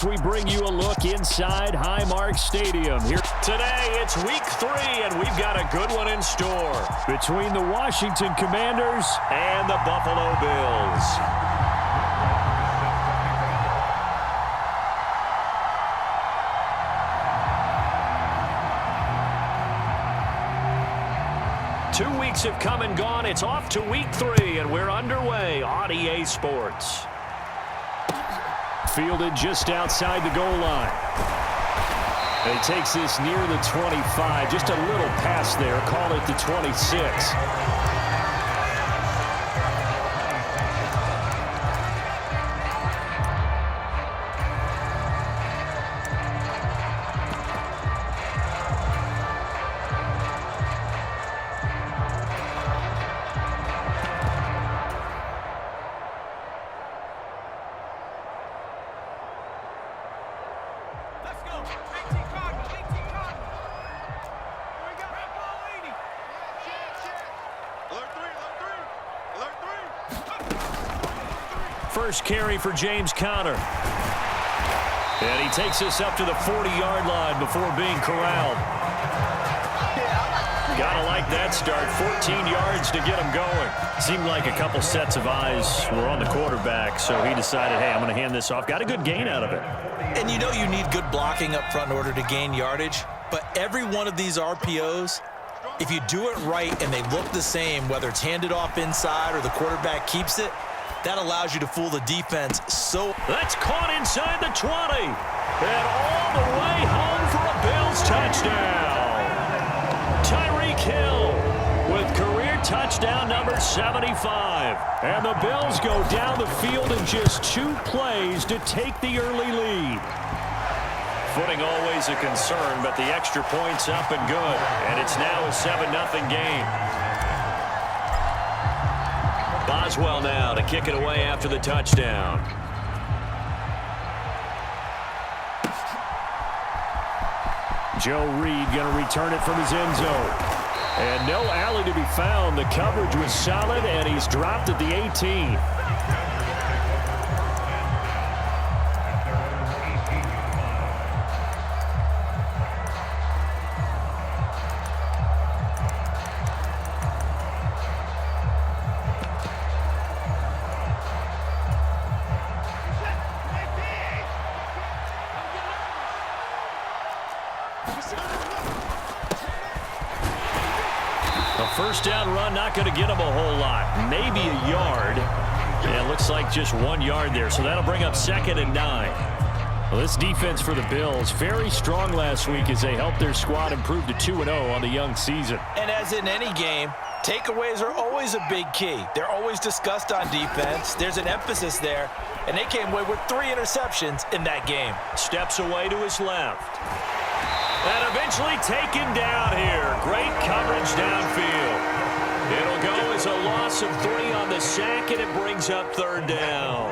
We bring you a look inside Highmark Stadium. Here today, it's week 3, and we've got a good one in store between the Washington Commanders and the Buffalo Bills. Two weeks have come and gone. It's off to week 3, and we're underway on EA Sports. Fielded just outside the goal line. And he takes this near the 25. Just a little pass there. Call it the 26. First carry for James Conner. And he takes us up to the 40-yard line before being corralled. Gotta like that start. 14 yards to get him going. Seemed like a couple sets of eyes were on the quarterback, so he decided, hey, I'm going to hand this off. Got a good gain out of it. And you know you need good blocking up front in order to gain yardage, but every one of these RPOs, if you do it right and they look the same, whether it's handed off inside or the quarterback keeps it, that allows you to fool the defense. So that's caught inside the 20. And all the way home for a Bills touchdown. Tyreek Hill with career touchdown number 75. And the Bills go down the field in just 2 plays to take the early lead. Footing always a concern, but the extra point's up and good. And it's now a 7-0 game. Boswell now to kick it away after the touchdown. Joe Reed going to return it from his end zone. And no alley to be found. The coverage was solid, and he's dropped at the 18. A first down run, not going to get him a whole lot. Maybe a yard. Yeah, it looks like just 1 yard there, so that'll bring up 2nd and 9. Well, this defense for the Bills, very strong last week as they helped their squad improve to 2-0 on the young season. And as in any game, takeaways are always a big key. They're always discussed on defense. There's an emphasis there, and they came away with 3 interceptions in that game. Steps away to his left. And eventually taken down here. Great coverage downfield. It'll go as a loss of 3 on the sack, and it brings up 3rd down.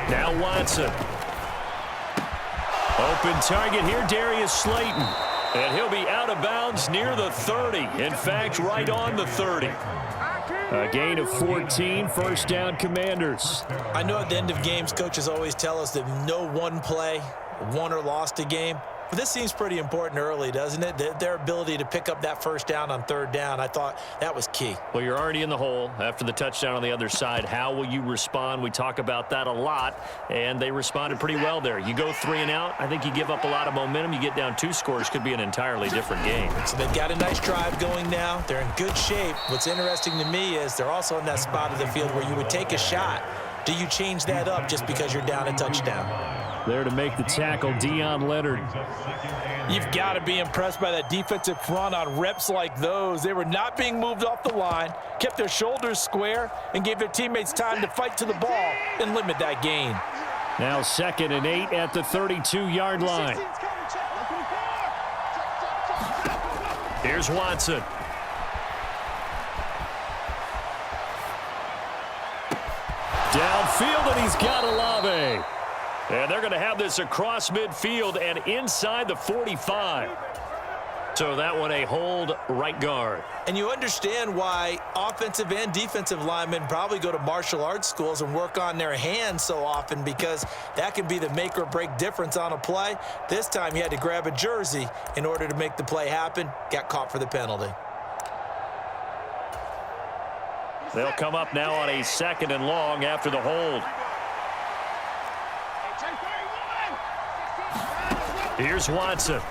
Now Watson. Open target here, Darius Slayton. And he'll be out of bounds near the 30. In fact, right on the 30. A gain of 14, first down Commanders. I know at the end of games, coaches always tell us that no one play, won or lost a game. But this seems pretty important early, doesn't it? Their ability to pick up that first down on 3rd down, I thought that was key. Well, you're already in the hole after the touchdown on the other side. How will you respond? We talk about that a lot, and they responded pretty well there. You go 3 and out, I think you give up a lot of momentum. You get down 2 scores, could be an entirely different game. So they've got a nice drive going now. They're in good shape. What's interesting to me is they're also in that spot of the field where you would take a shot. Do you change that up just because you're down a touchdown? There to make the tackle, Deion Leonard. You've got to be impressed by that defensive front on reps like those. They were not being moved off the line, kept their shoulders square, and gave their teammates time to fight to the ball and limit that gain. Now 2nd and 8 at the 32-yard line. Here's Watson. Downfield, and he's got Olave. And they're going to have this across midfield and inside the 45. So that one a hold right guard. And you understand why offensive and defensive linemen probably go to martial arts schools and work on their hands so often, because that can be the make or break difference on a play. This time he had to grab a jersey in order to make the play happen. Got caught for the penalty. They'll come up now on a 2nd and long after the hold. Here's Watson.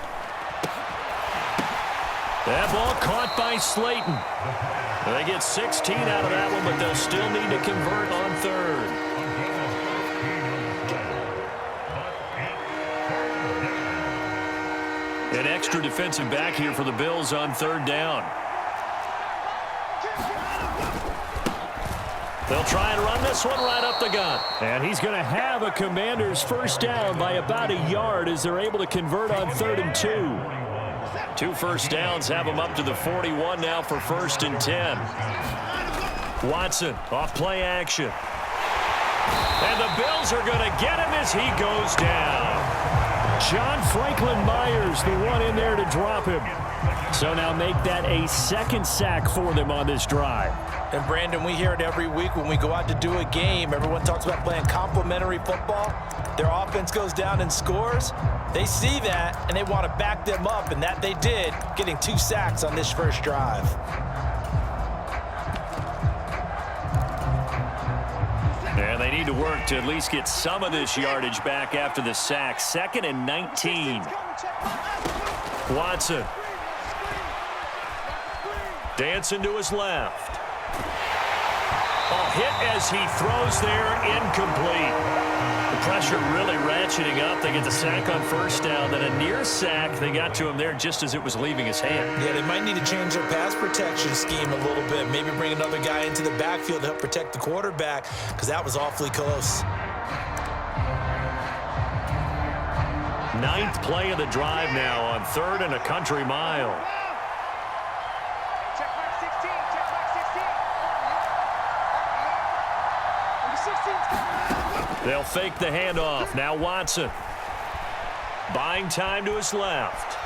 That ball caught by Slayton. They get 16 out of that one, but they'll still need to convert on 3rd. An extra defensive back here for the Bills on 3rd down. They'll try and run this one right up the gut. And he's going to have a Commanders first down by about a yard as they're able to convert on 3rd and 2. 2 first downs have him up to the 41 now for 1st and 10. Watson off play action. And the Bills are going to get him as he goes down. John Franklin Myers, the one in there to drop him. So now make that a 2nd sack for them on this drive. And Brandon, we hear it every week when we go out to do a game. Everyone talks about playing complementary football. Their offense goes down and scores. They see that, and they want to back them up, and that they did, getting 2 sacks on this first drive. And they need to work to at least get some of this yardage back after the sack. 2nd and 19. Watson. Dancing to his left. A hit as he throws there, incomplete. The pressure really ratcheting up. They get the sack on 1st down. Then a near sack. They got to him there just as it was leaving his hand. Yeah, they might need to change their pass protection scheme a little bit. Maybe bring another guy into the backfield to help protect the quarterback, because that was awfully close. 9th play of the drive now on 3rd and a country mile. They'll fake the handoff. Now Watson. Buying time to his left.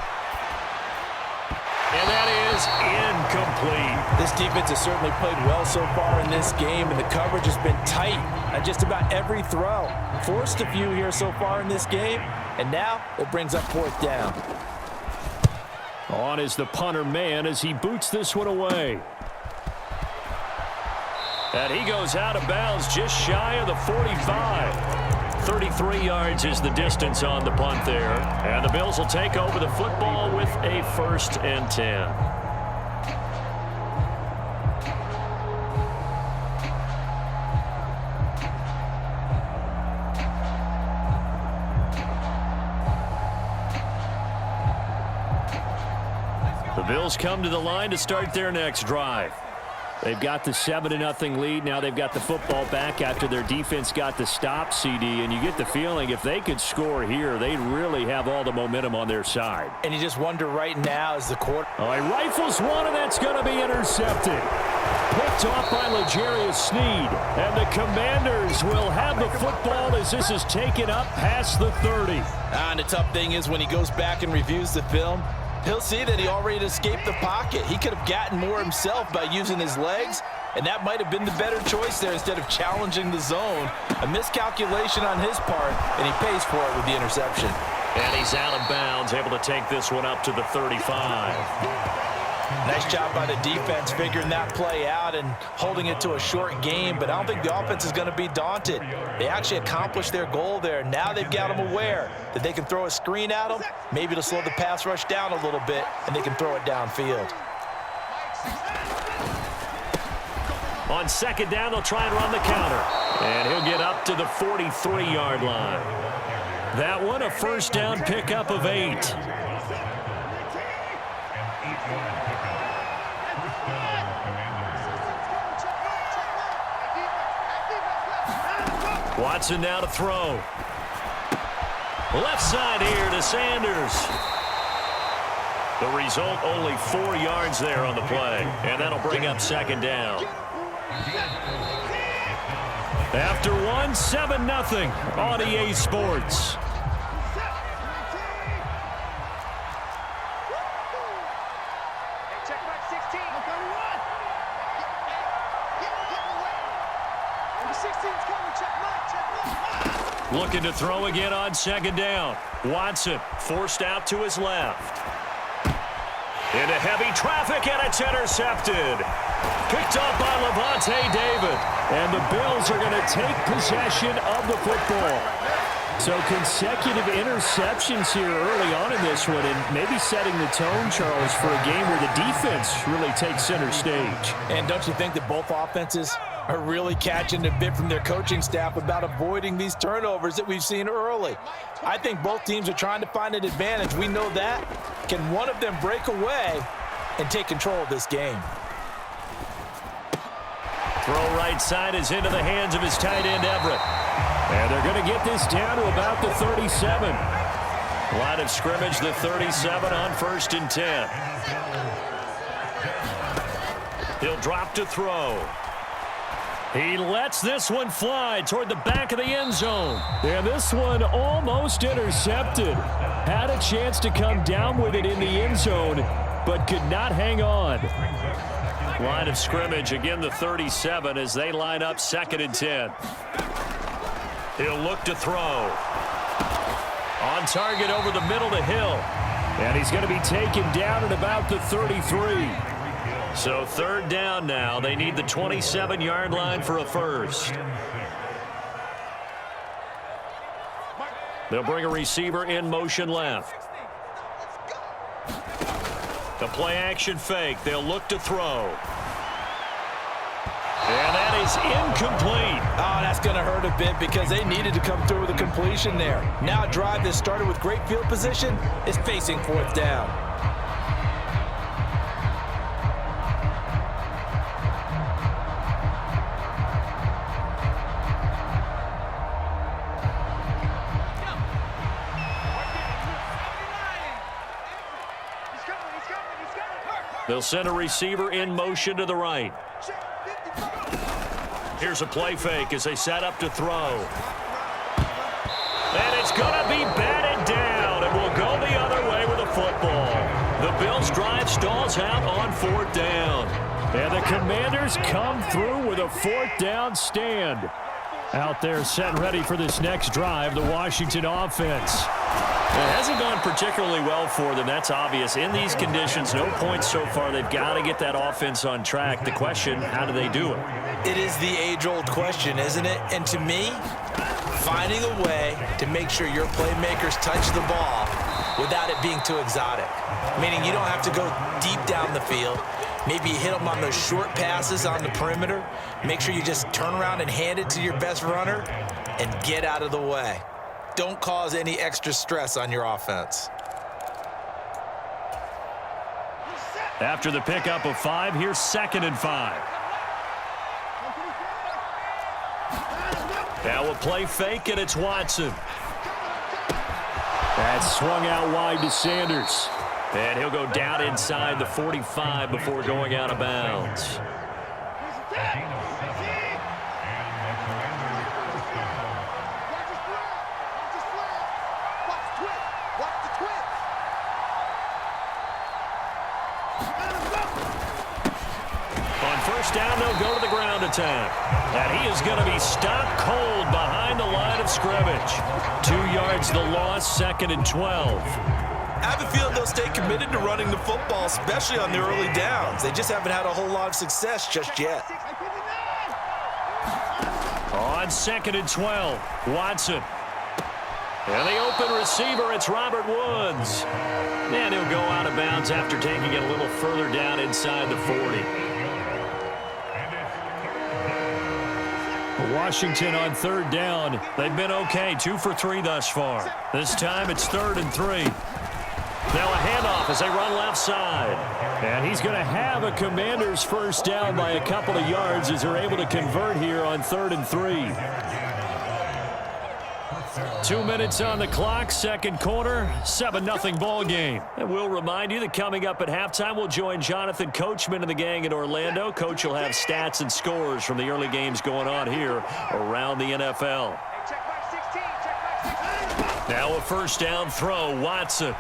And that is incomplete. This defense has certainly played well so far in this game, and the coverage has been tight on just about every throw. Forced a few here so far in this game, and now it brings up 4th down. On is the punter man as he boots this one away. And he goes out of bounds just shy of the 45. 33 yards is the distance on the punt there. And the Bills will take over the football with a 1st and 10. The Bills come to the line to start their next drive. They've got the 7-0 lead. Now they've got the football back after their defense got the stop, CD. And you get the feeling if they could score here, they'd really have all the momentum on their side. And you just wonder right now as the quarter. Oh, he rifles one, and that's going to be intercepted. Picked off by L'Jarius Sneed. And the Commanders will have the football as this is taken up past the 30. And the tough thing is when he goes back and reviews the film, he'll see that he already escaped the pocket. He could have gotten more himself by using his legs, and that might have been the better choice there instead of challenging the zone. A miscalculation on his part, and he pays for it with the interception. And he's out of bounds, able to take this one up to the 35. Nice job by the defense figuring that play out and holding it to a short game, but I don't think the offense is going to be daunted. They actually accomplished their goal there. Now they've got them aware that they can throw a screen at them, maybe to slow the pass rush down a little bit, and they can throw it downfield. On 2nd down, they'll try and run the counter. And he'll get up to the 43-yard line. That one, a 1st down pickup of 8. Watson now to throw. Left side here to Sanders. The result, only 4 yards there on the play. And that'll bring up 2nd down. After one, 7-0 on EA Sports. Looking to throw again on second down. Watson forced out to his left. Into heavy traffic, and it's intercepted. Picked up by Levante David. And the Bills are going to take possession of the football. So consecutive interceptions here early on in this one, and maybe setting the tone, Charles, for a game where the defense really takes center stage. And don't you think that both offenses are really catching a bit from their coaching staff about avoiding these turnovers that we've seen early? I think both teams are trying to find an advantage. We know that. Can one of them break away and take control of this game? Throw right side is into the hands of his tight end, Everett. And they're going to get this down to about the 37. Line of scrimmage, the 37 on 1st and 10. He'll drop to throw. He lets this one fly toward the back of the end zone. And this one almost intercepted. Had a chance to come down with it in the end zone, but could not hang on. Line of scrimmage, again the 37 as they line up 2nd and 10. He'll look to throw. On target over the middle to Hill. And he's going to be taken down at about the 33. So 3rd down now. They need the 27-yard line for a first. They'll bring a receiver in motion left. The play action fake. They'll look to throw. And that is incomplete. Oh, that's going to hurt a bit because they needed to come through with a completion there. Now a drive that started with great field position is facing 4th down. They'll send a receiver in motion to the right. Here's a play fake as they set up to throw. And it's going to be batted down, and will go the other way with the football. The Bills drive stalls out on 4th down. And the Commanders come through with a 4th down stand. Out there set ready for this next drive, the Washington offense. It hasn't gone particularly well for them. That's obvious. In these conditions, no points so far. They've got to get that offense on track. The question, how do they do it? It is the age-old question, isn't it? And to me, finding a way to make sure your playmakers touch the ball without it being too exotic. Meaning you don't have to go deep down the field. Maybe you hit them on those short passes on the perimeter. Make sure you just turn around and hand it to your best runner and get out of the way. Don't cause any extra stress on your offense. After the pickup of 5, here's 2nd and 5. Now a play fake, and it's Watson. That's swung out wide to Sanders. And he'll go down inside the 45 before going out of bounds. Down, they'll go to the ground attack. And he is going to be stopped cold behind the line of scrimmage. 2 yards the loss, 2nd and 12. I have a feeling they'll stay committed to running the football, especially on the early downs. They just haven't had a whole lot of success just yet. On 2nd and 12, Watson. And the open receiver, it's Robert Woods. And he'll go out of bounds after taking it a little further down inside the 40. Washington on 3rd down. They've been okay, 2 for 3 thus far. This time it's 3rd and 3. Now a handoff as they run left side. And he's going to have a Commanders first down by a couple of yards as they're able to convert here on 3rd and 3. 2 minutes on the clock, 2nd quarter, 7-0 ball game. And we'll remind you that coming up at halftime, we'll join Jonathan Coachman and the gang in Orlando. Coach will have stats and scores from the early games going on here around the NFL. Now a first down throw, Watson.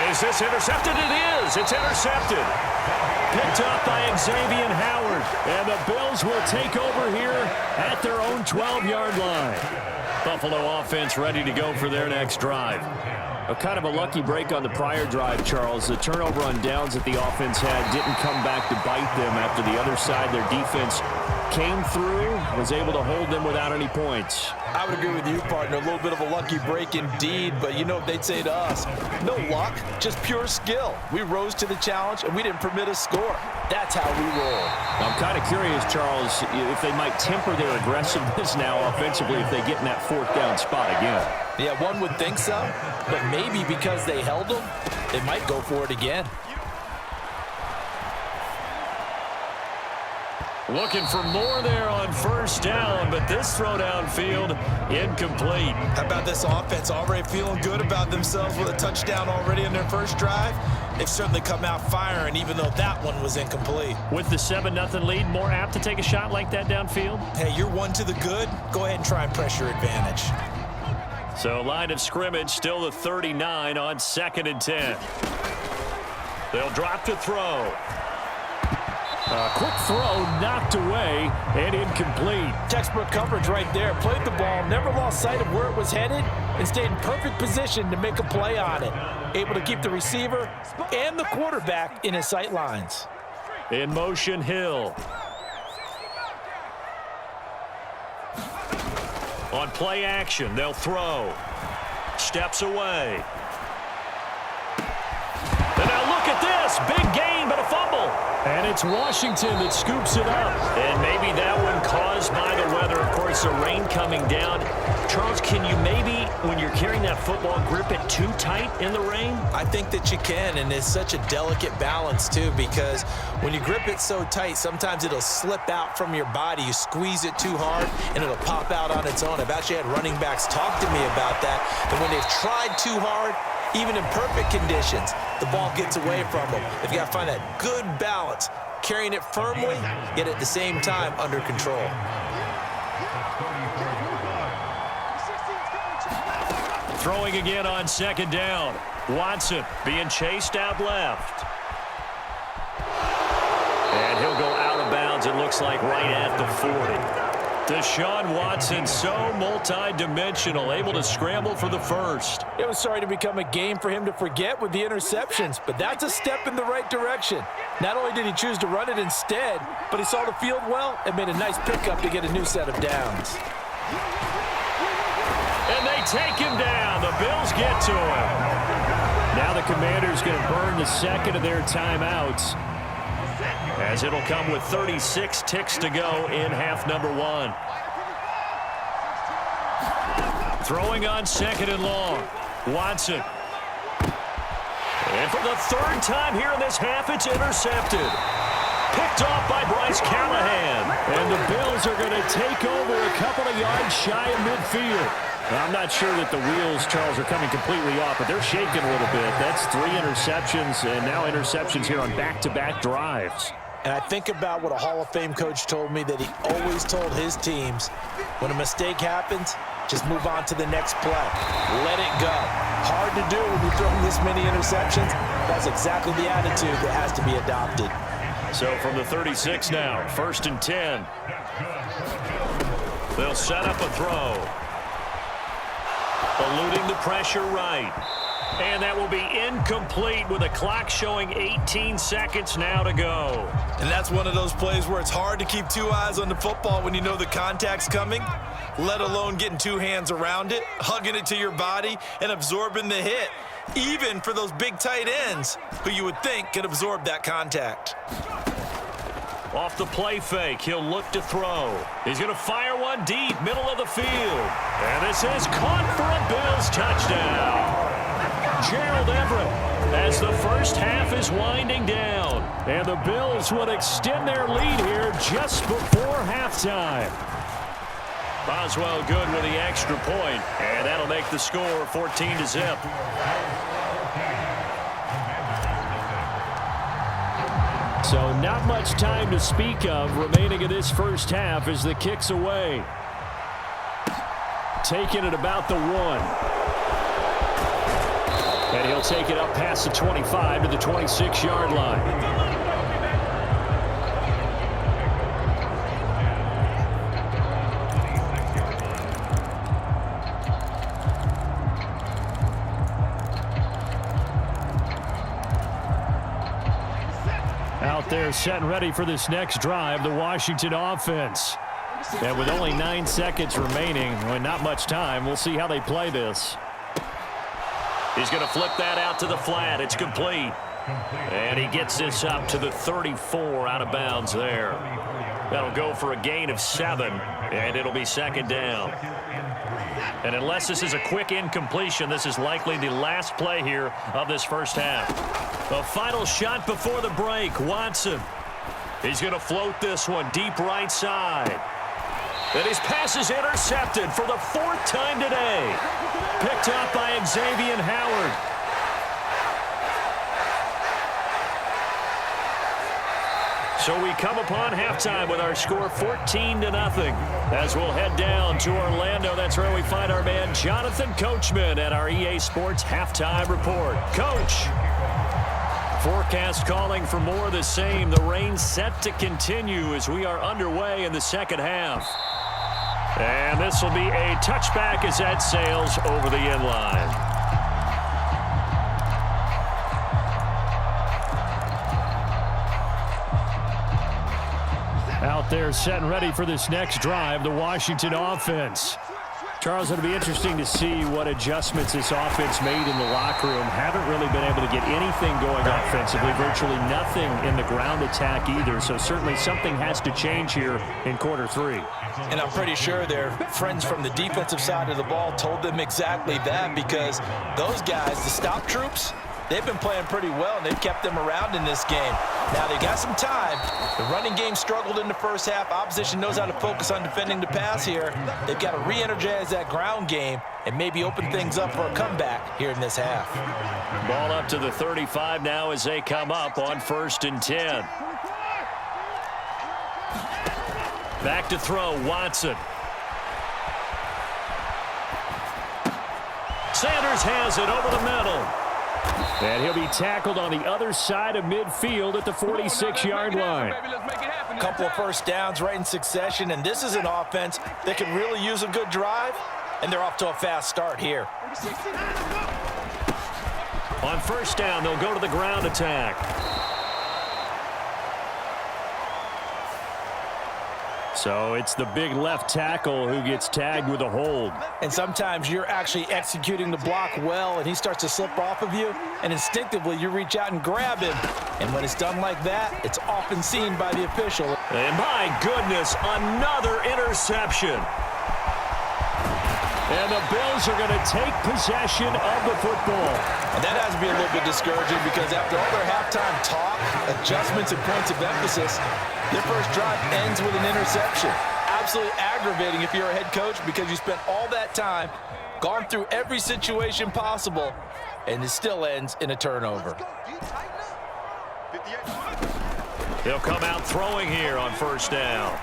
Is this intercepted? It is. It's intercepted. picked up by Xavier Howard. And the Bills will take over here at their own 12-yard line. Buffalo offense ready to go for their next drive. Kind of a lucky break on the prior drive, Charles. The turnover on downs that the offense had didn't come back to bite them after the other side. Their defense came through, was able to hold them without any points. I would agree with you, partner. A little bit of a lucky break indeed, but you know what they'd say to us? No luck, just pure skill. We rose to the challenge, and we didn't permit a score. That's how we roll. I'm kind of curious, Charles, if they might temper their aggressiveness now offensively if they get in that fourth down spot again. Yeah, one would think so, but maybe because they held them, they might go for it again. Looking for more there on first down, but this throw downfield incomplete. How about this offense already feeling good about themselves with a touchdown already in their first drive? They've certainly come out firing, even though that one was incomplete. With the 7-0 lead, more apt to take a shot like that downfield? Hey, you're one to the good. Go ahead and try and pressure advantage. So line of scrimmage still the 39 on 2nd and 10. They'll drop to throw. A quick throw knocked away and incomplete. Textbook coverage right there. Played the ball, never lost sight of where it was headed, and stayed in perfect position to make a play on it. Able to keep the receiver and the quarterback in his sight lines. In motion, Hill. On play action, they'll throw. Steps away. And now look at this. Big gain, but a fumble. And it's Washington that scoops it up. And maybe that one caused by the weather. Of course, the rain coming down. Charles, can you maybe, when you're carrying that football, grip it too tight in the rain? I think that you can, and it's such a delicate balance, too, because when you grip it so tight, sometimes it'll slip out from your body. You squeeze it too hard, and it'll pop out on its own. I've actually had running backs talk to me about that, and when they've tried too hard, even in perfect conditions, the ball gets away from them. They've got to find that good balance, carrying it firmly, yet at the same time under control. Throwing again on 2nd down. Watson being chased out left. And he'll go out of bounds, it looks like, right at the 40. Deshaun Watson, so multi-dimensional, able to scramble for the first. It was starting to become a game for him to forget with the interceptions, but that's a step in the right direction. Not only did he choose to run it instead, but he saw the field well and made a nice pickup to get a new set of downs. And they take him down. The Bills get to him. Now the Commanders going to burn the second of their timeouts, as it'll come with 36 ticks to go in half number 1. Throwing on 2nd and long. Watson. And for the 3rd time here in this half, it's intercepted. Picked off by Bryce Callahan. And the Bills are going to take over a couple of yards shy of midfield. I'm not sure that the wheels, Charles, are coming completely off, but they're shaking a little bit. That's 3 interceptions, and now interceptions here on back-to-back drives. And I think about what a Hall of Fame coach told me, that he always told his teams, when a mistake happens, just move on to the next play. Let it go. Hard to do when you're throwing this many interceptions. That's exactly the attitude that has to be adopted. So from the 36 now, 1st and 10. They'll set up a throw. Eluding the pressure right. And that will be incomplete with a clock showing 18 seconds now to go. And that's one of those plays where it's hard to keep 2 eyes on the football when you know the contact's coming, let alone getting 2 hands around it, hugging it to your body, and absorbing the hit, even for those big tight ends who you would think could absorb that contact. Off the play fake, he'll look to throw. He's going to fire one deep, middle of the field. And this is caught for a Bills touchdown. Gerald Everett, as the first half is winding down. And the Bills would extend their lead here just before halftime. Boswell good with the extra point, and that'll make the score 14-0. So not much time to speak of remaining in this first half as the kick's away. Taking it about the 1. And he'll take it up past the 25 to the 26-yard line. set and ready for this next drive, the Washington offense. And with only 9 seconds remaining, and not much time, we'll see how they play this. He's going to flip that out to the flat. It's complete. And he gets this up to the 34 out of bounds there. That'll go for a gain of 7, and it'll be second down. And unless this is a quick incompletion, this is likely the last play here of this first half. A final shot before the break. Watson. He's going to float this one deep right side. And his pass is intercepted for the 4th time today. Picked up by Xavier Howard. So we come upon halftime with our score 14-0 as we'll head down to Orlando. That's where we find our man Jonathan Coachman at our EA Sports Halftime Report. Coach. Forecast calling for more of the same. The rain set to continue as we are underway in the second half. And this will be a touchback as that sails over the end line. Out there set and ready for this next drive, the Washington offense. Charles, it'll be interesting to see what adjustments this offense made in the locker room. Haven't really been able to get anything going offensively, virtually nothing in the ground attack either. So certainly something has to change here in quarter 3. And I'm pretty sure their friends from the defensive side of the ball told them exactly that, because those guys, the stop troops, they've been playing pretty well, and they've kept them around in this game. Now, they got some time. The running game struggled in the first half. Opposition knows how to focus on defending the pass here. They've got to re-energize that ground game and maybe open things up for a comeback here in this half. Ball up to the 35 now as they come up on 1st and 10. Back to throw, Watson. Sanders has it over the middle. And he'll be tackled on the other side of midfield at the 46-yard line. A couple of first downs right in succession, and this is an offense that can really use a good drive, and they're off to a fast start here. On 1st down, they'll go to the ground attack. So it's the big left tackle who gets tagged with a hold. And sometimes you're actually executing the block well, and he starts to slip off of you, and instinctively you reach out and grab him. And when it's done like that, it's often seen by the official. And my goodness, another interception. And the Bills are going to take possession of the football. And that has to be a little bit discouraging, because after all their halftime talk, adjustments, and points of emphasis, their first drive ends with an interception. Absolutely aggravating if you're a head coach, because you spent all that time, gone through every situation possible, and it still ends in a turnover. He'll come out throwing here on 1st down.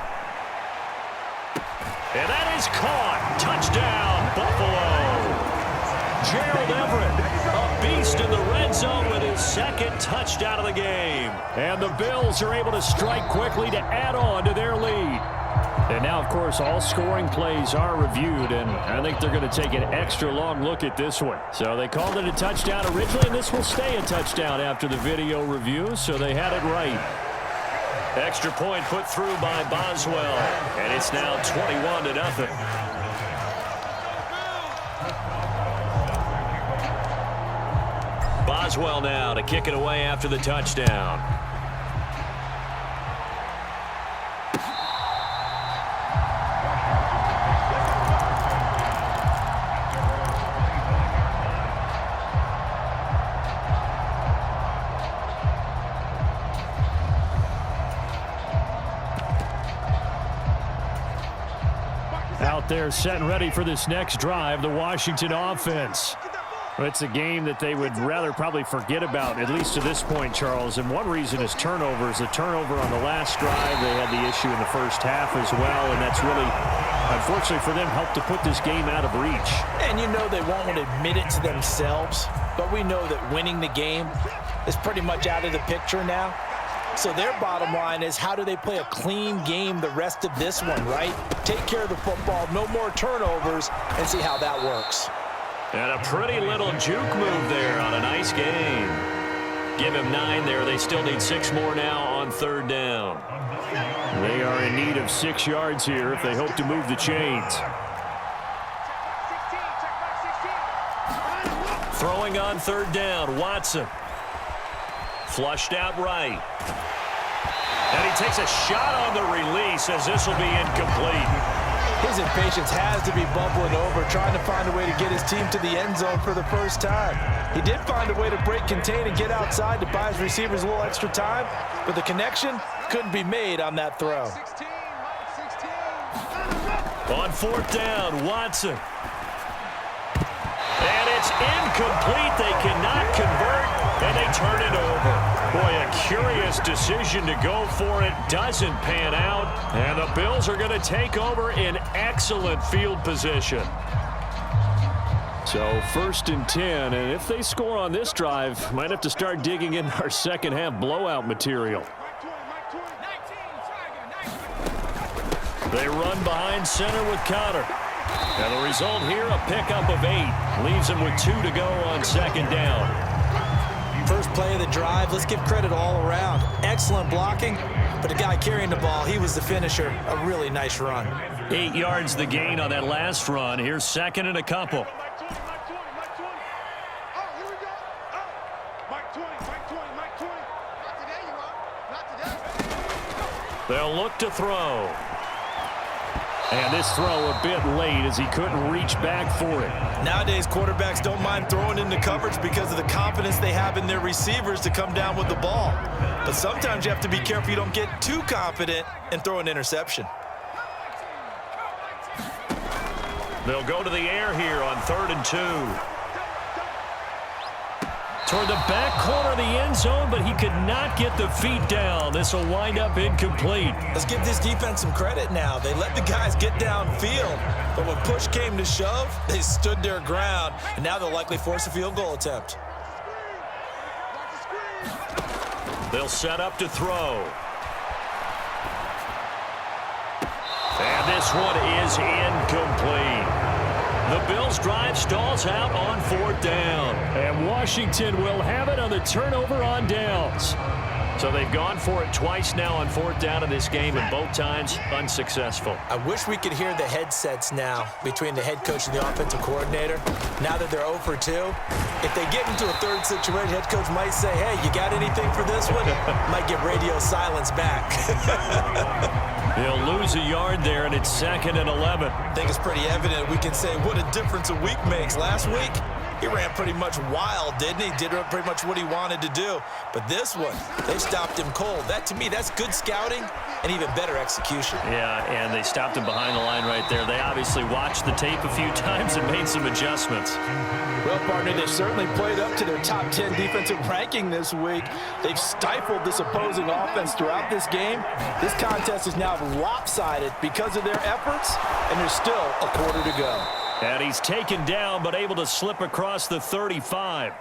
And that is caught. Touchdown, Buffalo. Gerald Everett, a beast in the red zone with his 2nd touchdown of the game. And the Bills are able to strike quickly to add on to their lead. And now, of course, all scoring plays are reviewed, and I think they're going to take an extra long look at this one. So they called it a touchdown originally, and this will stay a touchdown after the video review, so they had it right. Extra point put through by Boswell, and it's now 21-0. Boswell now to kick it away after the touchdown. Out there set and ready for this next drive, the Washington offense. It's a game that they would rather probably forget about, at least to this point, Charles. And one reason is turnovers. A turnover on the last drive. They had the issue in the first half as well, and that's really, unfortunately for them, helped to put this game out of reach. And you know they won't want to admit it to themselves, but we know that winning the game is pretty much out of the picture now. So their bottom line is, how do they play a clean game the rest of this one, right? Take care of the football, no more turnovers, and see how that works. And a pretty little juke move there on a nice game. Give him 9 there. They still need 6 more now on 3rd down. They are in need of 6 yards here if they hope to move the chains. Throwing on 3rd down, Watson. Flushed out right. And he takes a shot on the release as this will be incomplete. His impatience has to be bubbling over, trying to find a way to get his team to the end zone for the first time. He did find a way to break contain and get outside to buy his receivers a little extra time, but the connection couldn't be made on that throw. On 4th down, Watson. And it's incomplete. They cannot convert, and they turn it over. Boy, a curious decision to go for it. Doesn't pan out, and the Bills are going to take over in excellent field position. So 1st and 10, and if they score on this drive, might have to start digging in our second half blowout material. They run behind center with Connor. And the result here, a pickup of 8. Leaves them with 2 to go on 2nd down. First play of the drive, let's give credit all around. Excellent blocking, but the guy carrying the ball, he was the finisher. A really nice run. 8 yards the gain on that last run. Here's 2nd and a couple. They'll look to throw. And this throw a bit late as he couldn't reach back for it. Nowadays, quarterbacks don't mind throwing into coverage because of the confidence they have in their receivers to come down with the ball. But sometimes you have to be careful you don't get too confident and throw an interception. They'll go to the air here on 3rd and 2. Toward the back corner of the end zone, but he could not get the feet down. This will wind up incomplete. Let's give this defense some credit now. They let the guys get downfield, but when push came to shove, they stood their ground, and now they'll likely force a field goal attempt. They'll set up to throw. And this one is incomplete. The Bills' drive stalls out on 4th down. And Washington will have it on the turnover on downs. So they've gone for it twice now on 4th down in this game, and both times unsuccessful. I wish we could hear the headsets now between the head coach and the offensive coordinator. Now that they're 0 for 2, if they get into a third situation, head coach might say, hey, you got anything for this one? Might get radio silence back. He'll lose a yard there, and it's 2nd and 11. I think it's pretty evident we can say what a difference a week makes. Last week, he ran pretty much wild, didn't he? Did pretty much what he wanted to do. But this one, they stopped him cold. That, to me, that's good scouting and even better execution. Yeah, and they stopped him behind the line right there. They obviously watched the tape a few times and made some adjustments. Well, partner, they certainly played up to their top 10 defensive ranking this week. They've stifled this opposing offense throughout this game. This contest is now lopsided because of their efforts, and there's still a quarter to go. And he's taken down, but able to slip across the 35.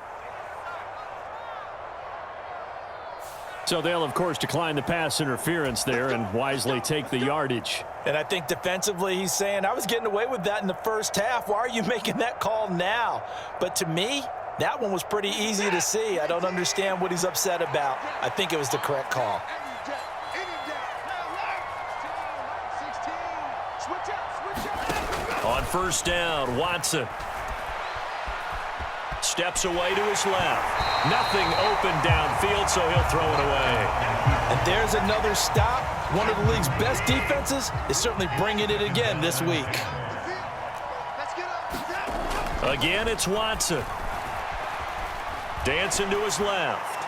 So they'll, of course, decline the pass interference there and wisely take the yardage. And I think defensively he's saying, I was getting away with that in the first half. Why are you making that call now? But to me, that one was pretty easy to see. I don't understand what he's upset about. I think it was the correct call. On 1st down, Watson steps away to his left. Nothing open downfield, so he'll throw it away. And there's another stop. One of the league's best defenses is certainly bringing it again this week. Again, it's Watson. Dancing to his left.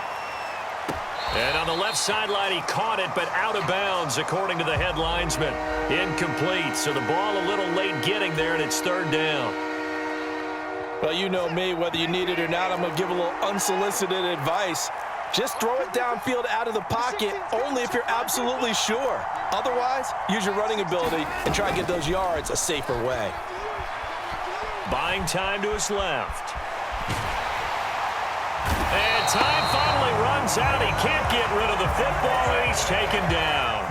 And on the left sideline, he caught it, but out of bounds, according to the head linesman. Incomplete, so the ball a little late getting there, and it's 3rd down. Well, you know me, whether you need it or not, I'm going to give a little unsolicited advice. Just throw it downfield out of the pocket, only if you're absolutely sure. Otherwise, use your running ability and try and get those yards a safer way. Buying time to his left. And time finally runs out. He can't get rid of the football, and he's taken down.